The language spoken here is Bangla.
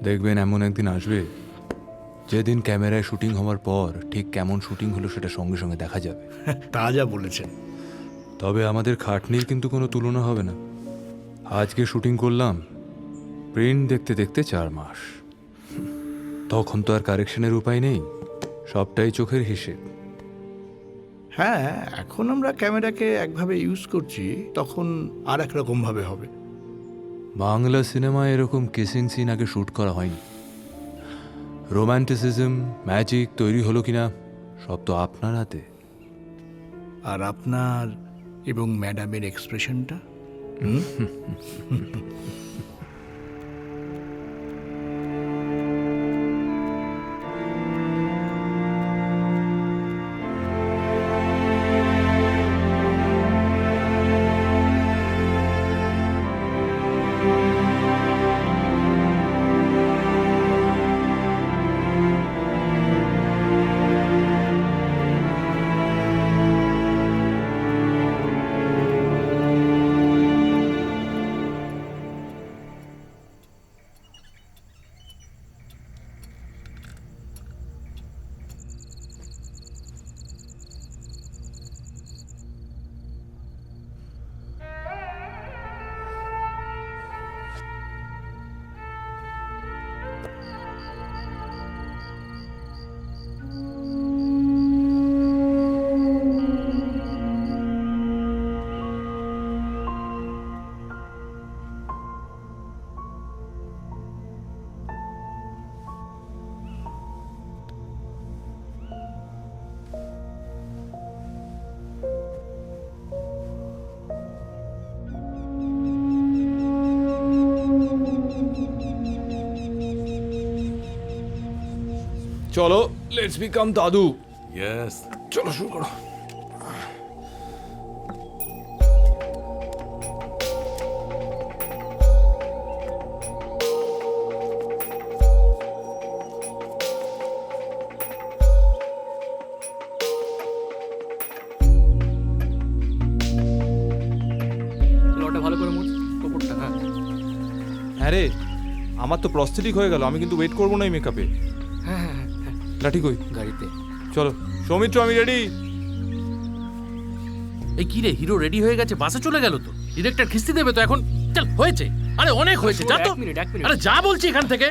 দেখবেন এমন একদিন আসবে যেদিন ক্যামেরায় শুটিং হওয়ার পর ঠিক কেমন শুটিং হলো সেটা সঙ্গে সঙ্গে দেখা যাবে। তা যা বলেছেন। তবে আমাদের খাটনির কিন্তু কোনো তুলনা হবে না। আজকে শুটিং করলাম, প্রিন্ট দেখতে দেখতে 4 মাস। তখন তো আর কারেকশনের উপায় নেই, সবটাই চোখের হিসেব। হ্যাঁ, এখন আমরা ক্যামেরাকে একভাবে ইউজ করছি, তখন আর এক রকম ভাবে হবে। বাংলা সিনেমায় এরকম কিসিং সিন আগে শ্যুট করা হয়নি। রোম্যান্টিসিজম, ম্যাজিক তৈরি হলো কিনা সব তো আপনার হাতে। আর আপনার এবং ম্যাডামের এক্সপ্রেশনটা, চলো লেটস বিকাম দাদু। ইয়েস। চলো শুরু করো। লটা ভালো করে মুছ ওপরটা। হ্যাঁ হ্যাঁ রে, আমার তো প্রস্থেটিক হয়ে গেল, আমি কিন্তু ওয়েট করবো না এই মেকআপে। হ্যাঁ হ্যাঁ হ্যাঁ, লাঠি কই? গাড়িতে। চলো সৌমিত্র, আমি রেডি। এই কি রে, হিরো রেডি হয়ে গেছে, বাসে চলে গেল তো। ডিরেক্টর খিস্তি দেবে তো এখন। চল হয়েছে, আরে অনেক হয়েছে, যা তো। আরে যা বলছি এখান থেকে।